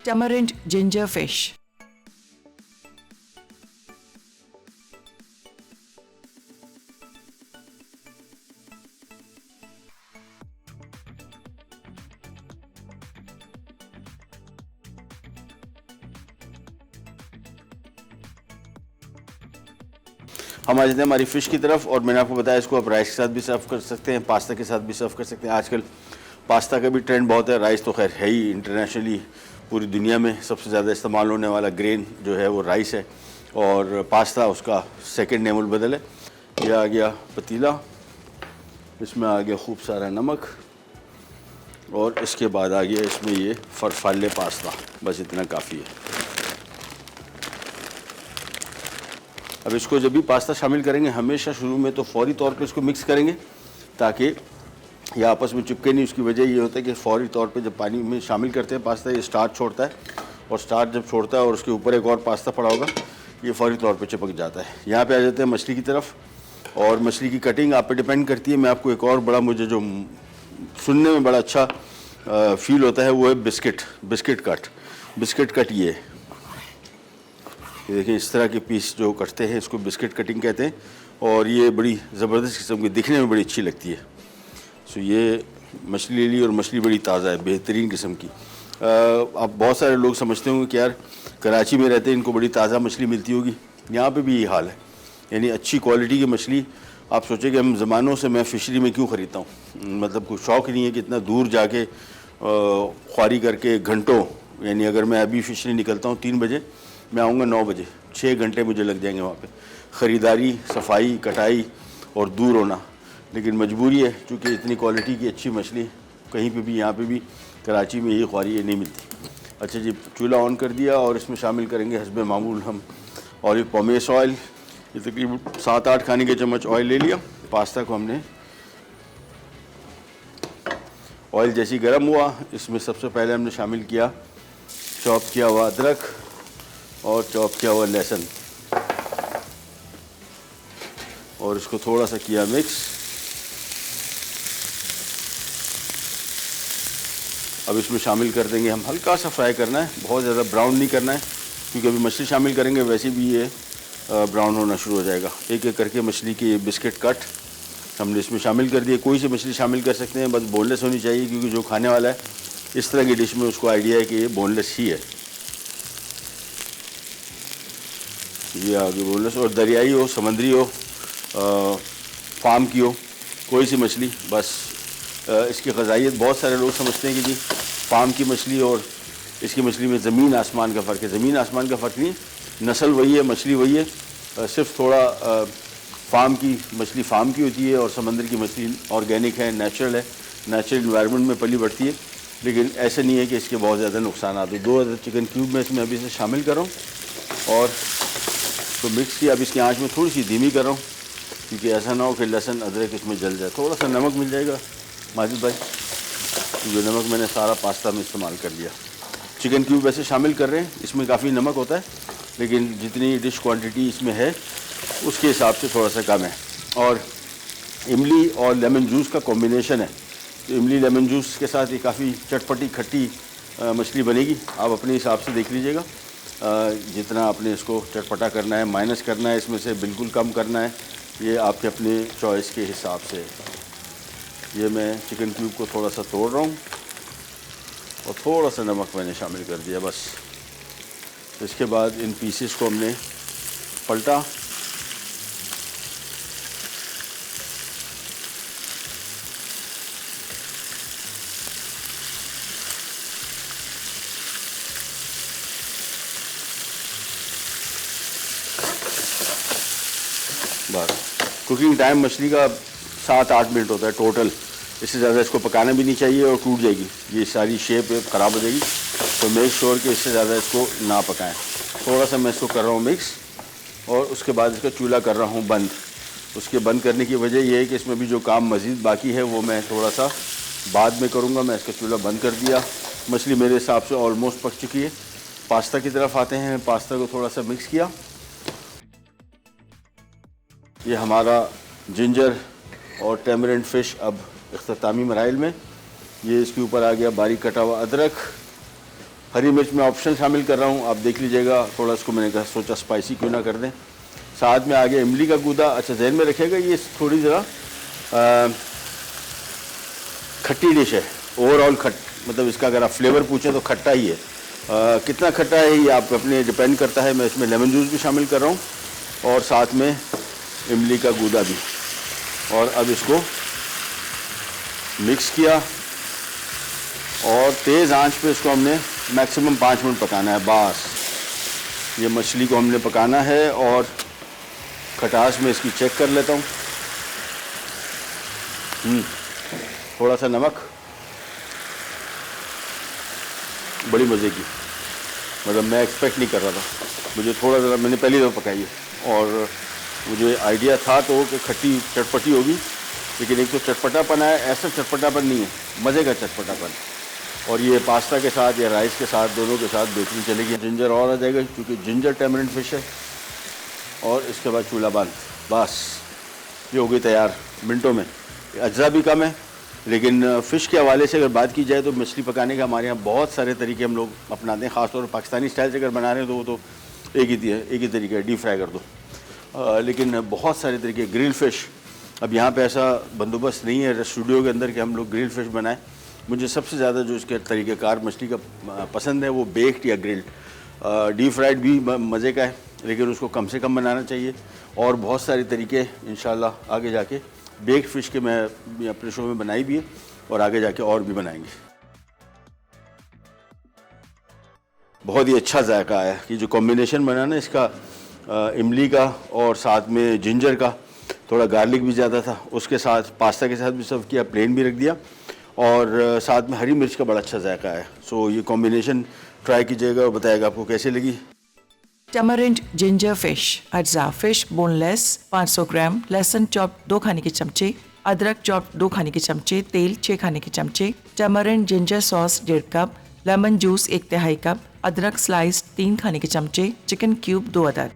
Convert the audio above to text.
Tamarind ginger fish. हम आ जाते हैं हमारी फ़िश की तरफ। और मैंने आपको बताया इसको आप राइस के साथ भी सर्व कर सकते हैं, पास्ता के साथ भी सर्व कर सकते हैं। आजकल पास्ता का भी ट्रेंड बहुत है, राइस तो खैर है ही। इंटरनेशनली पूरी दुनिया में सबसे ज़्यादा इस्तेमाल होने वाला ग्रेन जो है वो राइस है, और पास्ता उसका सेकंड नेमुल बदल है। यह आ गया पतीला, इसमें आ गया खूब सारा नमक, और इसके बाद आ गया इसमें ये फरफाले पास्ता। बस इतना काफ़ी है। अब इसको जब भी पास्ता शामिल करेंगे हमेशा शुरू में तो फौरी तौर पे इसको मिक्स करेंगे, ताकि ये आपस में चिपके नहीं। उसकी वजह ये होता है कि फौरी तौर पे जब पानी में शामिल करते हैं पास्ता, ये स्टार्च छोड़ता है, और स्टार्च जब छोड़ता है और उसके ऊपर एक और पास्ता पड़ा होगा, ये फौरी तौर पे चिपक जाता है। यहाँ पे आ जाते हैं मछली की तरफ। और मछली की कटिंग आप पे डिपेंड करती है। मैं आपको एक और बड़ा, मुझे जो सुनने में बड़ा अच्छा फील होता है वो है बिस्किट कट। ये देखिए इस तरह के पीस जो कटते हैं इसको बिस्किट कटिंग कहते हैं, और ये बड़ी ज़बरदस्त किस्म की, दिखने में बड़ी अच्छी लगती है। सो ये मछली ले ली, और मछली बड़ी ताज़ा है, बेहतरीन किस्म की। अब बहुत सारे लोग समझते होंगे कि यार कराची में रहते हैं इनको बड़ी ताज़ा मछली मिलती होगी। यहाँ पे भी ये हाल है, यानी अच्छी क्वालिटी की मछली। आप सोचें कि हम ज़मानों से मैं फ़िशरी में क्यों ख़रीदता हूँ, मतलब कोई शौक़ नहीं है कि इतना दूर जाके ख्वारी करके घंटों, यानी अगर मैं अभी फ़िशरी निकलता हूँ 3 बजे, मैं आऊँगा 9 बजे, 6 घंटे मुझे लग जाएंगे वहाँ पे, ख़रीदारी, सफाई, कटाई और दूर होना। लेकिन मजबूरी है, चूँकि इतनी क्वालिटी की अच्छी मछली कहीं पे भी, यहाँ पे भी कराची में ये ख्वारी नहीं मिलती। अच्छा जी, चूल्हा ऑन कर दिया, और इसमें शामिल करेंगे हस्बे मामूल हम ऑलिव पॉमेस ऑयल। ये तकरीबन 7-8 खाने के चम्मच ऑयल ले लिया। पास्ता को हमने, ऑयल जैसी गर्म हुआ, इसमें सबसे पहले हमने शामिल किया चॉप किया हुआ अदरक और चॉप किया हुआ लहसुन, और इसको थोड़ा सा किया मिक्स। अब इसमें शामिल कर देंगे हम, हल्का सा फ्राई करना है, बहुत ज़्यादा ब्राउन नहीं करना है, क्योंकि अभी मछली शामिल करेंगे वैसे भी ये ब्राउन होना शुरू हो जाएगा। एक एक करके मछली की बिस्किट कट हमने इसमें शामिल कर दिए। कोई सी मछली शामिल कर सकते हैं, बस बोनलेस होनी चाहिए, क्योंकि जो खाने वाला है इस तरह की डिश में उसको आइडिया है कि ये बोनलेस ही है। ये आगे बोनलेस, और दरियाई हो, समंदरी हो, फार्म की हो, कोई सी मछली, बस इसकी ग़िज़ाइयत बहुत सारे लोग समझते हैं कि जी फार्म की मछली और इसकी मछली में ज़मीन आसमान का फ़र्क है। ज़मीन आसमान का फ़र्क नहीं, नस्ल वही है, मछली वही है, सिर्फ थोड़ा फार्म की मछली फार्म की होती है, और समंदर की मछली ऑर्गेनिक है, नेचुरल है, नेचुरल इन्वायरमेंट में पली बढ़ती है। लेकिन ऐसे नहीं है कि इसके बहुत ज़्यादा नुकसान आते। 2 अदर चिकन क्यूब में इसमें अभी से शामिल कर रहा हूँ, और तो मिक्स किया। अब इसकी आंच में थोड़ी सी धीमी कर रहा हूँ, क्योंकि ऐसा ना हो कि लहसुन अदरक इसमें जल जाए। थोड़ा सा नमक मिल जाएगा माजिद भाई, जो नमक मैंने सारा पास्ता में इस्तेमाल कर लिया। चिकन क्यूब वैसे शामिल कर रहे हैं, इसमें काफ़ी नमक होता है, लेकिन जितनी डिश क्वांटिटी इसमें है उसके हिसाब से थोड़ा सा कम है। और इमली और लेमन जूस का कॉम्बिनेशन है, तो इमली लेमन जूस के साथ ये काफ़ी चटपटी खट्टी मछली बनेगी। आप अपने हिसाब से देख लीजिएगा, जितना आपने इसको चटपटा करना है, माइनस करना है, इसमें से बिल्कुल कम करना है, ये आपके अपने चॉइस के हिसाब से। ये मैं चिकन क्यूब को थोड़ा सा तोड़ रहा हूँ, और थोड़ा सा नमक मैंने शामिल कर दिया बस। तो इसके बाद इन पीसेस को हमने पलटा, बस। कुकिंग टाइम मछली का 7-8 मिनट होता है टोटल, इससे ज़्यादा इसको पकाना भी नहीं चाहिए, और टूट जाएगी, ये सारी शेप ख़राब हो जाएगी। तो मेक श्योर कि इससे ज़्यादा इसको ना पकाएं। थोड़ा सा मैं इसको कर रहा हूँ मिक्स, और उसके बाद इसका चूल्हा कर रहा हूँ बंद। उसके बंद करने की वजह यह है कि इसमें भी जो काम मज़ीद बाकी है वो मैं थोड़ा सा बाद में करूँगा। मैं इसका चूल्हा बंद कर दिया। मछली मेरे हिसाब से ऑलमोस्ट पक चुकी है। पास्ता की तरफ आते हैं। पास्ता को थोड़ा सा मिक्स किया। ये हमारा जिंजर और टैमरिंड फ़िश अब इख्तितामी मराइल में। ये इसके ऊपर आ गया बारीक कटा हुआ अदरक, हरी मिर्च मैं ऑप्शनल शामिल कर रहा हूँ, आप देख लीजिएगा। थोड़ा इसको मैंने कहा सोचा स्पाइसी क्यों ना कर दें। साथ में आ गया इमली का गूदा। अच्छा जहन में रखिएगा ये थोड़ी ज़रा खट्टी डिश है, ओवरऑल मतलब इसका अगर आप फ्लेवर पूछें तो खट्टा ही है। कितना खट्टा है ये आप अपने डिपेंड करता है। मैं इसमें लेमन जूस भी शामिल कर रहा हूँ और साथ में इमली का गूदा भी। और अब इसको मिक्स किया और तेज़ आंच पे इसको हमने मैक्सिमम 5 मिनट पकाना है। बस ये मछली को हमने पकाना है और खटास में इसकी चेक कर लेता हूँ। थोड़ा सा नमक, बड़ी मज़े की, मतलब मैं एक्सपेक्ट नहीं कर रहा था। मुझे थोड़ा ज़रा, मैंने पहली दफ़ा पकाई है और मुझे आइडिया था तो कि खट्टी चटपटी होगी, लेकिन एक तो चटपटापन है, ऐसा चटपटापन नहीं है, मज़े का चटपटापन। और ये पास्ता के साथ या राइस के साथ, दोनों के साथ बेहतरीन चलेगी। जिंजर और आ जाएगा क्योंकि जिंजर टैमरिंड फ़िश है। और इसके बाद चूल्हा बंद, बस ये हो गई तैयार मिनटों में। अज्जा भी कम है, लेकिन फ़िश के हवाले से अगर बात की जाए तो मछली पकाने का हमारे यहाँ बहुत सारे तरीके हम लोग अपनाते हैं। ख़ासतौर पर पाकिस्तानी स्टाइल से अगर बना रहे हैं तो वो तो एक ही तरीका है, डीप फ्राई कर दो। लेकिन बहुत सारे तरीके, ग्रिल फ़िश, अब यहाँ पे ऐसा बंदोबस्त नहीं है स्टूडियो के अंदर कि हम लोग ग्रिल फ़िश बनाएं। मुझे सबसे ज़्यादा जो इसके तरीक़ेकार मछली का पसंद है वो बेक्ड या ग्रिल्ड। डीप फ्राइड भी मज़े का है, लेकिन उसको कम से कम बनाना चाहिए। और बहुत सारे तरीके इंशाल्लाह आगे जाके बेक्ड फ़िश के मैं अपने शो में बनाई भी है और आगे जाके और भी बनाएंगे। बहुत ही अच्छा जायका आया कि जो कॉम्बिनेशन बना ना इसका इमली का और साथ में जिंजर का, थोड़ा गार्लिक भी ज़्यादा था, उसके साथ पास्ता के साथ भी सर्व किया, प्लेन भी रख दिया और साथ में हरी मिर्च का बड़ा अच्छा जायका है। सो ये कॉम्बिनेशन ट्राई कीजिएगा और बताइएगा आपको कैसी लगी। टैमरिंड जिंजर फिश अज्जा फिश बोनलेस 500 ग्राम, लहसुन चॉप 2 खाने के चमचे, अदरक चॉप 2 खाने के चमचे, तेल 6 खाने के चमचे, tamarind ginger sauce 1.5 cup, lemon juice 1/3 cup, अदरक स्लाइस 3 खाने के चमचे, चिकन क्यूब 2 अदद।